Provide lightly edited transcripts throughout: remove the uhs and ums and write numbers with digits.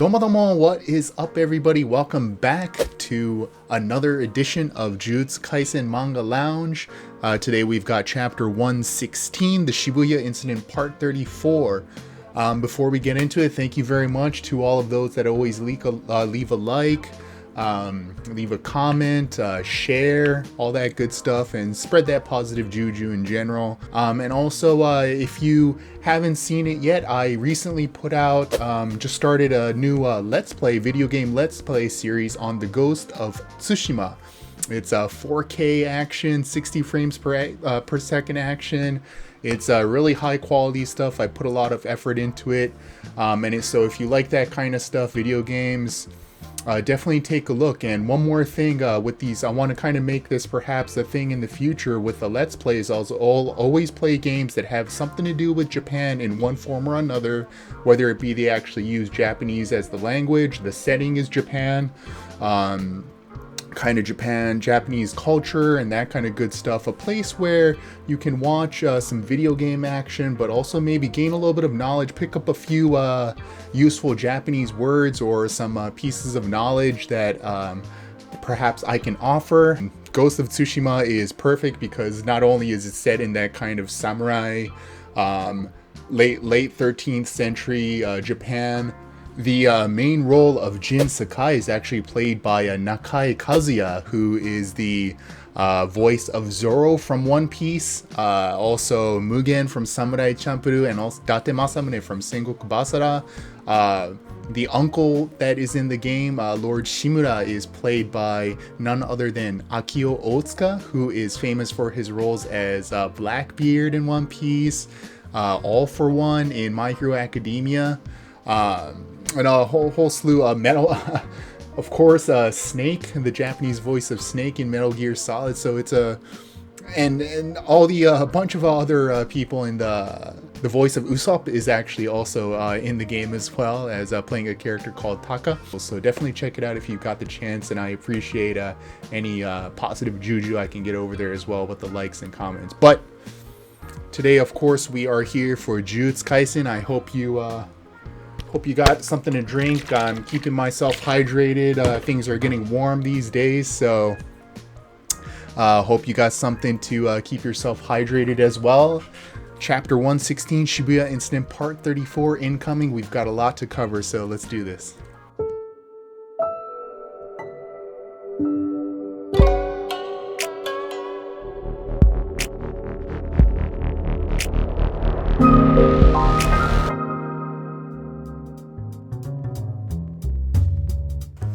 Domo Domo, what is up everybody? Welcome back to another edition of Jujutsu Kaisen Manga Lounge. Today we've got chapter 116, the Shibuya Incident Part 34. Before we get into it, thank you very much to all of those that always leave a like, leave a comment, share, all that good stuff, and spread that positive juju in general. And also, if you haven't seen it yet, I recently put out, just started a new video game let's play series on the Ghost of Tsushima. It's a 4K action, 60 frames per second action. It's really high quality stuff. I put a lot of effort into it, so if you like that kind of stuff, video games, definitely take a look. And one more thing with these, I want to kind of make this perhaps a thing in the future with the Let's Plays. I'll always play games that have something to do with Japan in one form or another, whether it be they actually use Japanese as the language, the setting is Japan, kind of Japanese culture and that kind of good stuff. A place where you can watch some video game action, but also maybe gain a little bit of knowledge, pick up a few useful Japanese words or some pieces of knowledge that perhaps I can offer. Ghost of Tsushima is perfect because not only is it set in that kind of samurai, late 13th century Japan. The main role of Jin Sakai is actually played by Nakai Kazuya, who is the voice of Zoro from One Piece, also Mugen from Samurai Champloo, and also Date Masamune from Sengoku Basara. The uncle that is in the game, Lord Shimura, is played by none other than Akio Otsuka, who is famous for his roles as Blackbeard in One Piece, All for One in My Hero Academia, and a whole slew of Metal, of course, Snake, the Japanese voice of Snake in Metal Gear Solid. So it's and all the bunch of other people in the voice of Usopp is actually also in the game as well, as playing a character called Taka. So definitely check it out if you got the chance, and I appreciate any positive juju I can get over there as well with the likes and comments. But today, of course, we are here for Jujutsu Kaisen. I hope you got something to drink. I'm keeping myself hydrated. Things are getting warm these days, so hope you got something to keep yourself hydrated as well. Chapter 116, Shibuya Incident Part 34 incoming. We've got a lot to cover, so let's do this.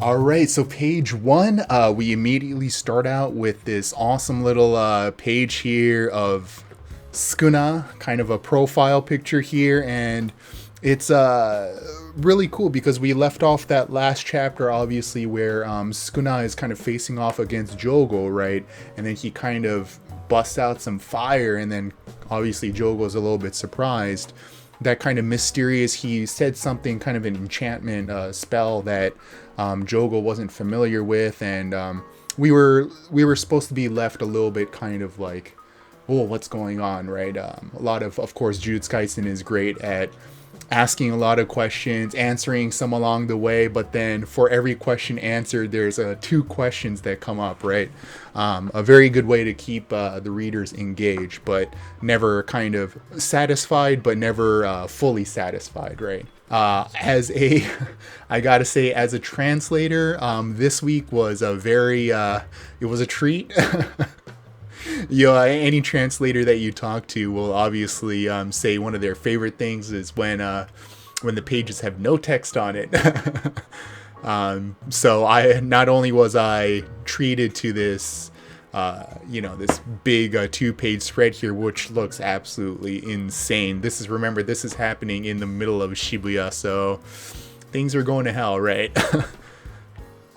Alright, so page 1, we immediately start out with this awesome little page here of Sukuna, kind of a profile picture here, and it's really cool because we left off that last chapter, obviously, where Sukuna is kind of facing off against Jogo, right? And then he kind of busts out some fire, and then obviously Jogo's a little bit surprised. That kind of mysterious, he said something, kind of an enchantment spell that Jogo wasn't familiar with, and we were supposed to be left a little bit kind of like, oh, what's going on, right? A lot of course, Jujutsu Kaisen is great at asking a lot of questions, answering some along the way, but then for every question answered, there's 2 questions that come up, right? A very good way to keep the readers engaged, but never kind of satisfied, but never fully satisfied, right? I gotta say, as a translator, this week was a very, it was a treat. Any translator that you talk to will obviously say one of their favorite things is when the pages have no text on it. So I not only was I treated to this, this big 2-page spread here, which looks absolutely insane. This is happening in the middle of Shibuya, so things are going to hell, right?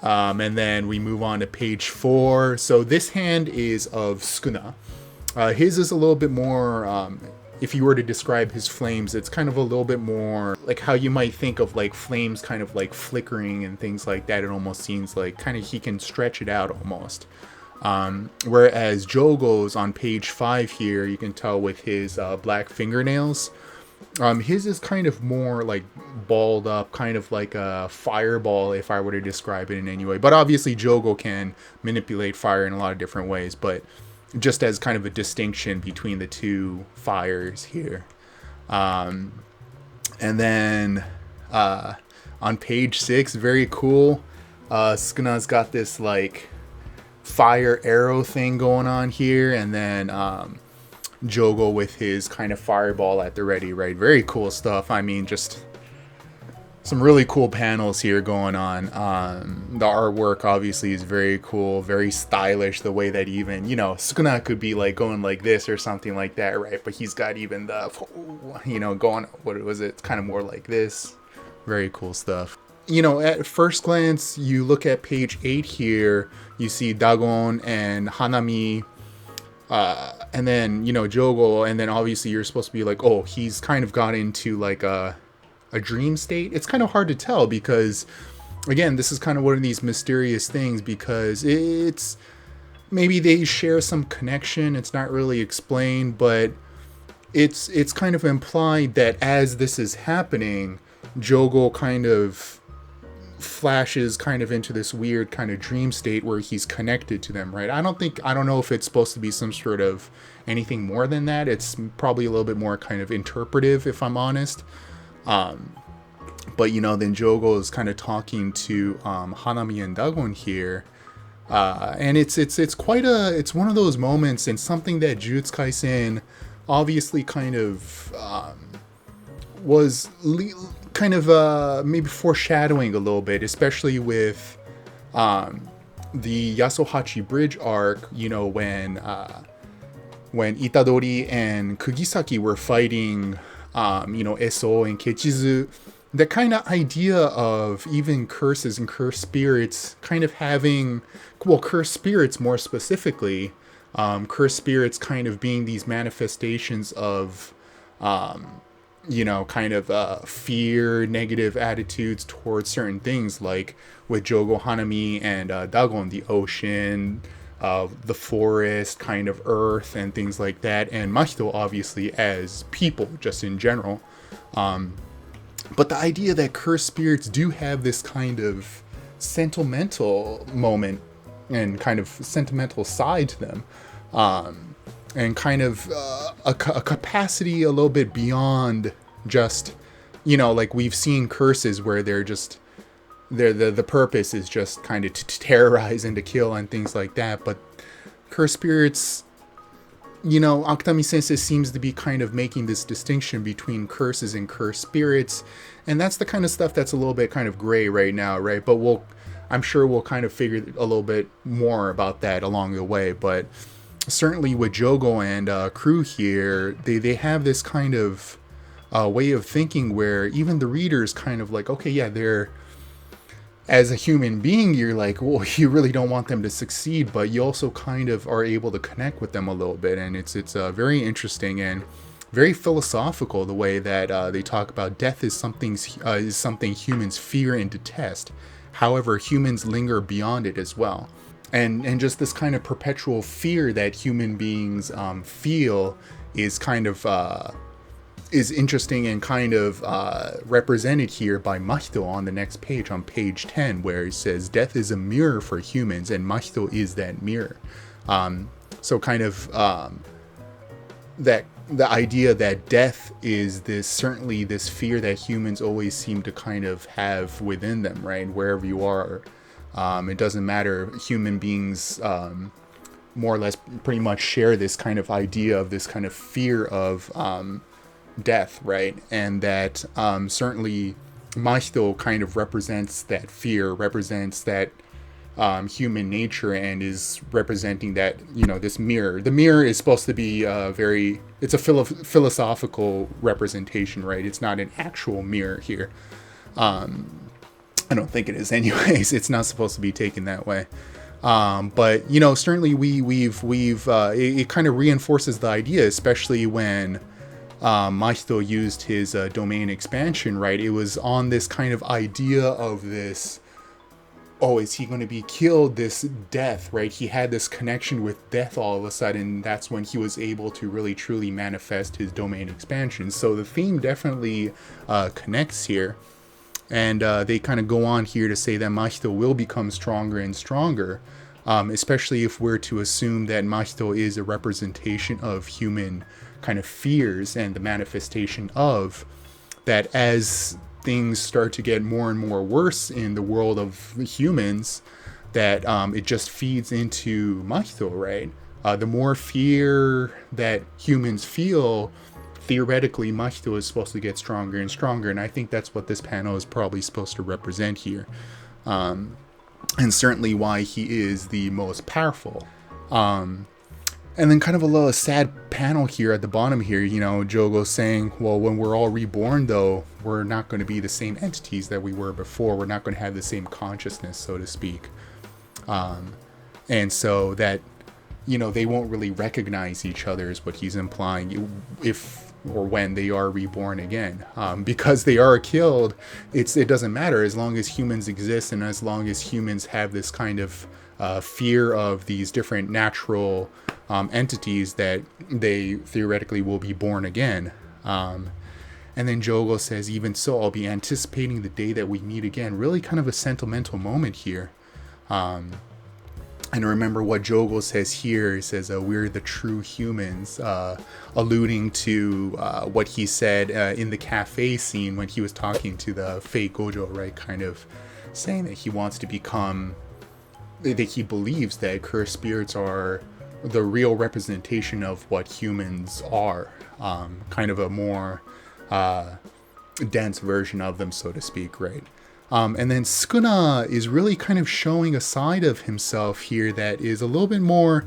And then we move on to page 4. So this hand is of Sukuna. His is a little bit more, if you were to describe his flames, it's kind of a little bit more like how you might think of like flames kind of like flickering and things like that. It almost seems like kind of he can stretch it out almost. Whereas Jogo's on page 5 here, you can tell with his black fingernails, His is kind of more like balled up, kind of like a fireball, if I were to describe it in any way. But obviously, Jogo can manipulate fire in a lot of different ways. But just as kind of a distinction between the two fires here. And then on page 6, very cool. Sukuna's got this like fire arrow thing going on here, and then Jogo with his kind of fireball at the ready, right? Very cool stuff. I mean, just some really cool panels here going on. The artwork obviously is very cool, very stylish. The way that even, you know, Sukuna could be like going like this or something like that, right? But he's got even the, you know, going, what was it? It's kind of more like this. Very cool stuff. You know, at first glance, you look at page 8 here, you see Dagon and Hanami, and then, you know, Jogo, and then obviously you're supposed to be like, oh, he's kind of got into like a dream state. It's kind of hard to tell because, again, this is kind of one of these mysterious things because it's, maybe they share some connection. It's not really explained, but it's kind of implied that as this is happening, Jogo kind of flashes kind of into this weird kind of dream state where he's connected to them, right? I don't know if it's supposed to be some sort of anything more than that. It's probably a little bit more kind of interpretive, if I'm honest. But you know, then Jogo is kind of talking to Hanami and Dagon here, and it's one of those moments and something that Jujutsu Kaisen obviously kind of was kind of maybe foreshadowing a little bit, especially with the Yasuhachi Bridge arc. You know, when Itadori and Kugisaki were fighting, you know, Eso and Kechizu, the kind of idea of even curses and cursed spirits kind of having, well, cursed spirits more specifically, cursed spirits kind of being these manifestations of, you know, kind of fear, negative attitudes towards certain things, like with Jogo, Hanami, and Dagon, the ocean, the forest, kind of earth, and things like that, and Mahito obviously as people, just in general. But the idea that cursed spirits do have this kind of sentimental moment and kind of sentimental side to them, and kind of a capacity a little bit beyond just, you know, like we've seen curses where they're just, the purpose is just kind of to terrorize and to kill and things like that. But cursed spirits, you know, Akutami Sensei seems to be kind of making this distinction between curses and cursed spirits, and that's the kind of stuff that's a little bit kind of gray right now, right? But I'm sure we'll kind of figure a little bit more about that along the way. But certainly with Jogo and crew here, they have this kind of way of thinking where even the reader's kind of like, okay, yeah, they're, as a human being, you're like, well, you really don't want them to succeed, but you also kind of are able to connect with them a little bit. And it's very interesting and very philosophical, the way that they talk about death is something humans fear and detest. However, humans linger beyond it as well. And just this kind of perpetual fear that human beings feel is kind of is interesting and kind of represented here by Mahito on the next page, on page 10, where it says death is a mirror for humans and Mahito is that mirror. So kind of that the idea that death is certainly this fear that humans always seem to kind of have within them, right? Wherever you are, it doesn't matter. Human beings more or less pretty much share this kind of idea of this kind of fear of death, right? And that certainly Mahito kind of represents that fear, represents that human nature, and is representing that, you know, this mirror. The mirror is supposed to be it's a philosophical representation, right? It's not an actual mirror here. I don't think it is anyways. It's not supposed to be taken that way. But, you know, certainly it kind of reinforces the idea, especially when Mahito used his domain expansion, right? It was on this kind of idea of this oh, is he going to be killed? This death, right? He had this connection with death all of a sudden. That's when he was able to really truly manifest his domain expansion. So the theme definitely connects here. And they kind of go on here to say that Mahito will become stronger and stronger, especially if we're to assume that Mahito is a representation of human kind of fears and the manifestation of that. As things start to get more and more worse in the world of humans, that it just feeds into Mahito, right? The more fear that humans feel, theoretically, Mahito is supposed to get stronger and stronger, and I think that's what this panel is probably supposed to represent here. And certainly why he is the most powerful. And then kind of a little sad panel here at the bottom here, you know, Jogo saying, well, when we're all reborn, though, we're not going to be the same entities that we were before. We're not going to have the same consciousness, so to speak. And so that, you know, they won't really recognize each other is what he's implying if or when they are reborn again. Because they are killed, it doesn't matter as long as humans exist and as long as humans have this kind of fear of these different natural entities, that they theoretically will be born again. And then Jogo says, even so, I'll be anticipating the day that we meet again. Really kind of a sentimental moment here. And remember what Jogo says here. He says, we're the true humans, alluding to what he said in the cafe scene when he was talking to the fake Gojo, right? Kind of saying that he wants to become, that he believes that cursed spirits are the real representation of what humans are, kind of a more dense version of them, so to speak, right? And then Sukuna is really kind of showing a side of himself here that is a little bit more,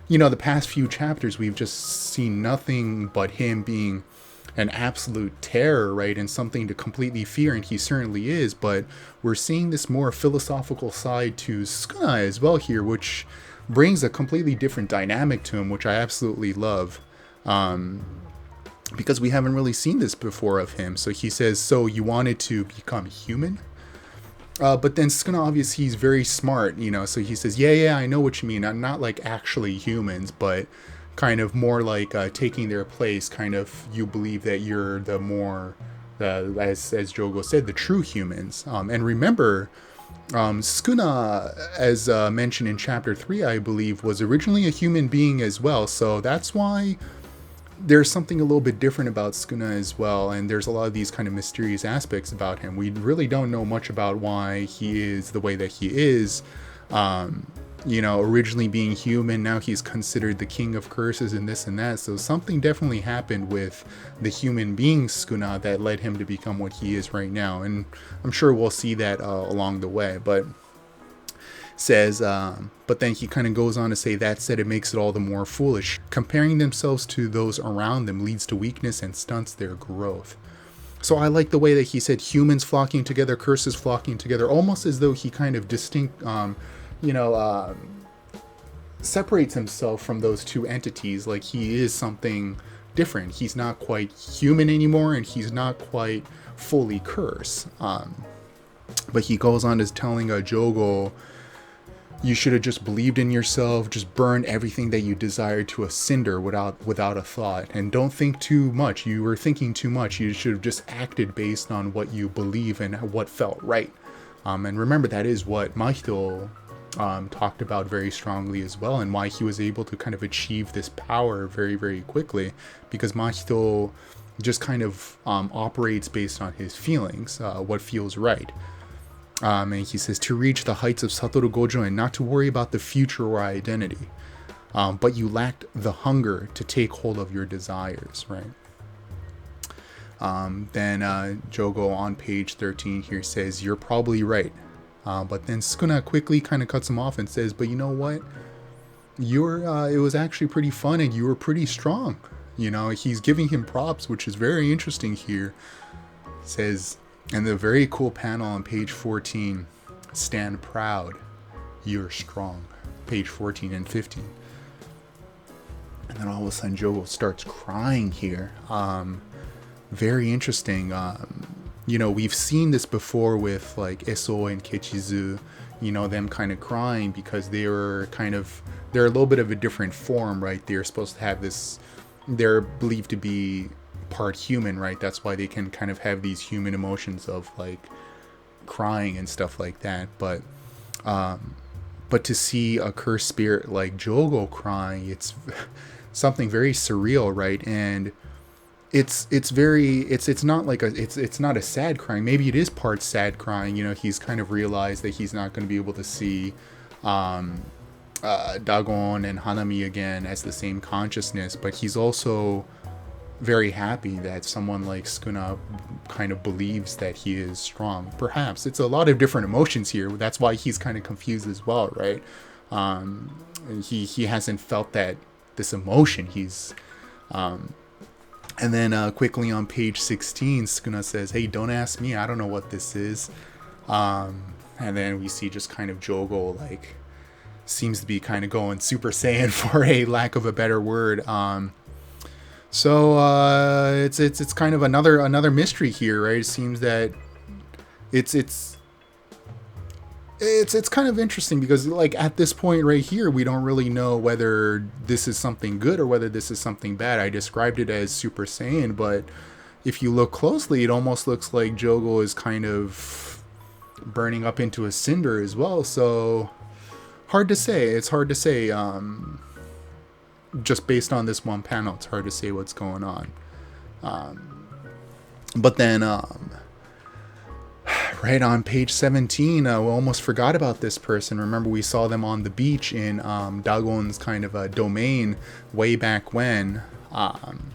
you know, the past few chapters we've just seen nothing but him being an absolute terror, right, and something to completely fear, and he certainly is, but we're seeing this more philosophical side to Sukuna as well here, which brings a completely different dynamic to him, which I absolutely love, because we haven't really seen this before of him. So he says, so you wanted to become human? But then Sukuna, obviously, he's very smart, you know, so he says, yeah, I know what you mean. I'm not like actually humans, but kind of more like taking their place, kind of you believe that you're the more, as Jogo said, the true humans. And remember, Sukuna, as mentioned in chapter 3, I believe, was originally a human being as well, so that's why there's something a little bit different about Sukuna as well, and there's a lot of these kind of mysterious aspects about him. We really don't know much about why he is the way that he is. You know, originally being human, now he's considered the king of curses and this and that, so something definitely happened with the human being Sukuna that led him to become what he is right now, and I'm sure we'll see that along the way. But says, but then he kind of goes on to say, that said, it makes it all the more foolish. Comparing themselves to those around them leads to weakness and stunts their growth. So I like the way that he said humans flocking together, curses flocking together, almost as though he kind of separates himself from those two entities, like he is something different. He's not quite human anymore, and he's not quite fully curse. But he goes on to telling Jogo, you should have just believed in yourself, just burn everything that you desired to a cinder without a thought, and don't think too much. You were thinking too much. You should have just acted based on what you believe and what felt right. And remember, that is what Mahito talked about very strongly as well, and why he was able to kind of achieve this power very, very quickly, because Mahito just kind of operates based on his feelings, what feels right. And he says, to reach the heights of Satoru Gojo and not to worry about the future or identity, but you lacked the hunger to take hold of your desires, right? Then Jogo on page 13 here says, you're probably right. But then Sukuna quickly kind of cuts him off and says, but you know what? It was actually pretty fun and you were pretty strong. You know, he's giving him props, which is very interesting here. Says, and the very cool panel on page 14, stand proud, you're strong. Page 14 and 15. And then all of a sudden Jogo starts crying here. Very interesting. you know, we've seen this before with like Eso and Kechizu, you know, them kind of crying because they're a little bit of a different form, right? They're supposed to have this, they're believed to be part human, right? That's why they can kind of have these human emotions of like crying and stuff like that. But to see a cursed spirit like Jogo crying, it's something very surreal, right? And it's not like it's not a sad crying. Maybe it is part sad crying. You know, he's kind of realized that he's not going to be able to see Dagon and Hanami again as the same consciousness, but he's also very happy that someone like Sukuna kind of believes that he is strong. Perhaps it's a lot of different emotions here. That's why he's kind of confused as well, right? He hasn't felt that this emotion. He's and then quickly on page 16, Sukuna says, "Hey, don't ask me. I don't know what this is." And then we see just kind of Jogo like seems to be kind of going Super Saiyan for a lack of a better word. So it's kind of another mystery here, right? It seems that it's kind of interesting because like at this point right here, we don't really know whether this is something good or whether this is something bad. I described it as Super Saiyan, but if you look closely, it almost looks like Jogo is kind of burning up into a cinder as well. So hard to say. It's hard to say. Just based on this one panel, it's hard to say what's going on. But then, right on page 17, we almost forgot about this person. Remember, we saw them on the beach in Dagon's kind of a domain way back when. And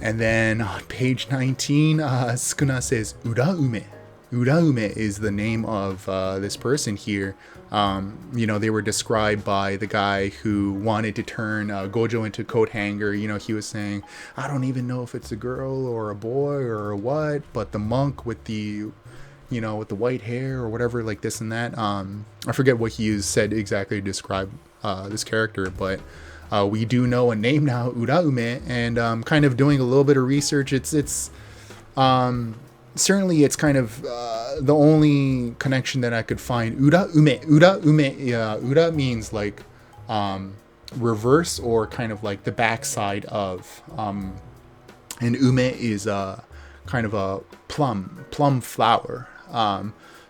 then on page 19, Sukuna says Uraume. Uraume is the name of this person here. You know, they were described by the guy who wanted to turn Gojo into coat hanger. You know, he was saying, I don't even know if it's a girl or a boy or what, but the monk with the, you know, with the white hair or whatever, like this and that. I forget what he said exactly to describe this character, but we do know a name now, Uraume, and kind of doing a little bit of research. It's certainly it's kind of the only connection that I could find. Uraume, yeah, Ura means like reverse or kind of like the backside of, and ume is kind of a plum flower.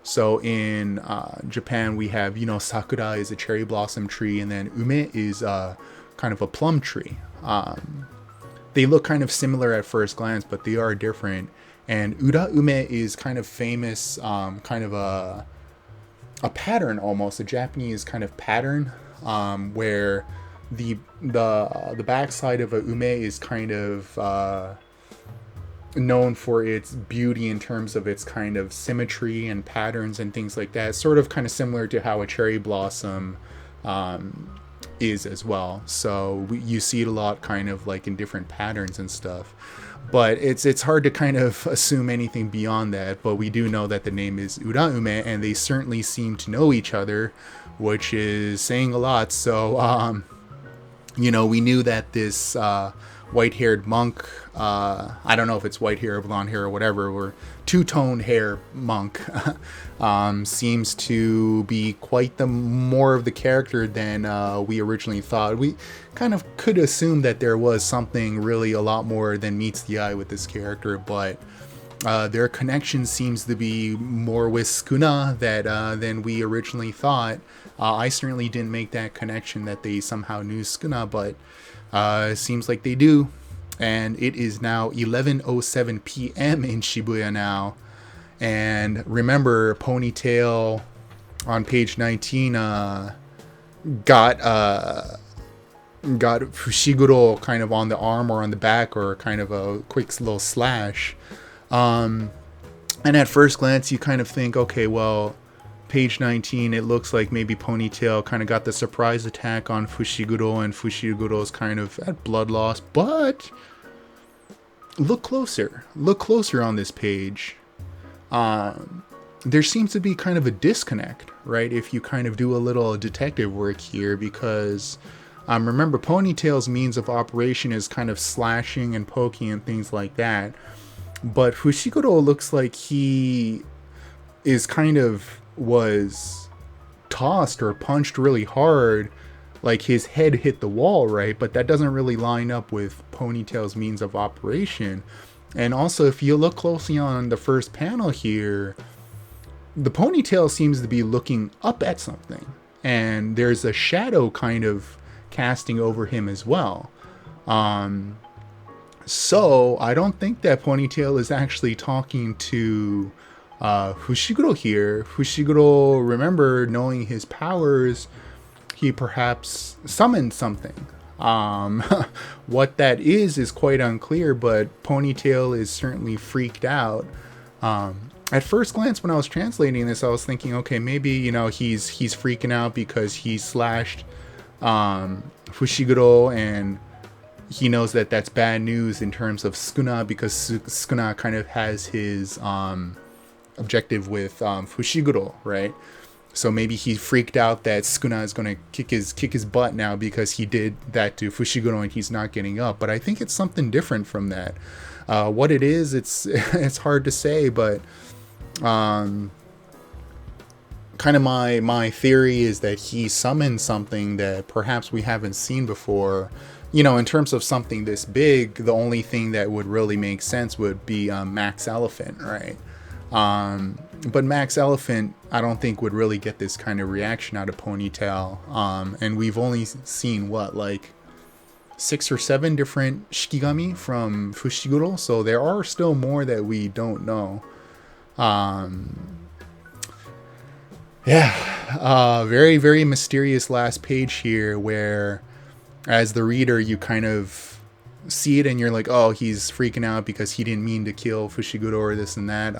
So in Japan we have, you know, sakura is a cherry blossom tree, and then ume is kind of a plum tree. They look kind of similar at first glance, but they are different. And Uraume is kind of famous, kind of a pattern almost, a Japanese kind of pattern, where the backside of a ume is kind of known for its beauty in terms of its kind of symmetry and patterns and things like that. Sort of kind of similar to how a cherry blossom is as well. So you see it a lot kind of like in different patterns and stuff. But it's hard to kind of assume anything beyond that. But we do know that the name is Uraume, and they certainly seem to know each other, which is saying a lot. So, you know, we knew that this white-haired monk, I don't know if it's white hair or blonde hair or whatever, or two-toned hair monk, seems to be quite the more of the character than we originally thought. We kind of could assume that there was something really a lot more than meets the eye with this character, but their connection seems to be more with Sukuna than we originally thought. I certainly didn't make that connection that they somehow knew Sukuna, but it seems like they do. And it is now 11:07 p.m. in Shibuya now. And remember, Ponytail on page 19 got Fushiguro kind of on the arm or on the back, or kind of a quick little slash. And at first glance, you kind of think, okay, well, page 19, it looks like maybe Ponytail kind of got the surprise attack on Fushiguro, and Fushiguro's kind of at blood loss. But look closer on this page. There seems to be kind of a disconnect, right? If you kind of do a little detective work here, because remember, Ponytail's means of operation is kind of slashing and poking and things like that. But Fushiguro looks like he is kind of was tossed or punched really hard, like his head hit the wall, right? But that doesn't really line up with Ponytail's means of operation. And also, if you look closely on the first panel here, the Ponytail seems to be looking up at something, and there's a shadow kind of casting over him as well. So I don't think that Ponytail is actually talking to Fushiguro here. Fushiguro, remember, knowing his powers, he perhaps summoned something. What that is quite unclear, but Ponytail is certainly freaked out. At first glance, when I was translating this, I was thinking, okay, maybe, you know, he's freaking out because he slashed Fushiguro, and he knows that that's bad news in terms of Sukuna, because Sukuna kind of has his objective with Fushiguro, right? So maybe he freaked out that Sukuna is going to kick his butt now because he did that to Fushiguro and he's not getting up. But I think it's something different from that. What it is, it's hard to say, but kind of my theory is that he summoned something that perhaps we haven't seen before. You know, in terms of something this big, the only thing that would really make sense would be Max Elephant, right? But Max Elephant, I don't think would really get this kind of reaction out of Ponytail. And we've only seen, what, like 6 or 7 different Shikigami from Fushiguro, so there are still more that we don't know. Very, very mysterious last page here, where as the reader, you kind of see it and you're like, oh, he's freaking out because he didn't mean to kill Fushiguro or this and that.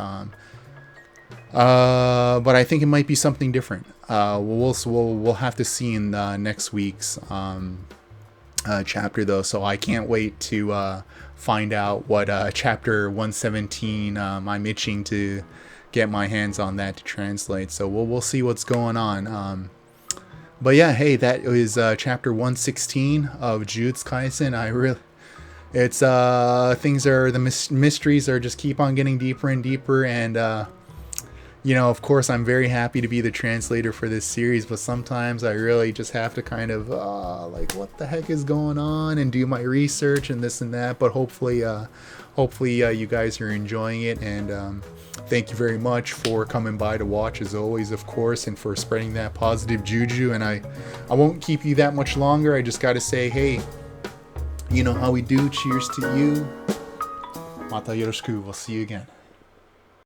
But I think it might be something different. We'll have to see in next week's chapter, though. So I can't wait to find out what chapter 117 I'm itching to get my hands on that to translate. So we'll see what's going on. But yeah, hey, that is chapter 116 of Jujutsu Kaisen. It's things are, the mysteries are just keep on getting deeper and deeper, and you know, of course, I'm very happy to be the translator for this series, but sometimes I really just have to kind of like, what the heck is going on, and do my research and this and that. But hopefully you guys are enjoying it, and thank you very much for coming by to watch, as always, of course, and for spreading that positive juju. And I won't keep you that much longer. I just got to say, hey, you know how we do. Cheers to you. Mata yoroshiku. We'll see you again.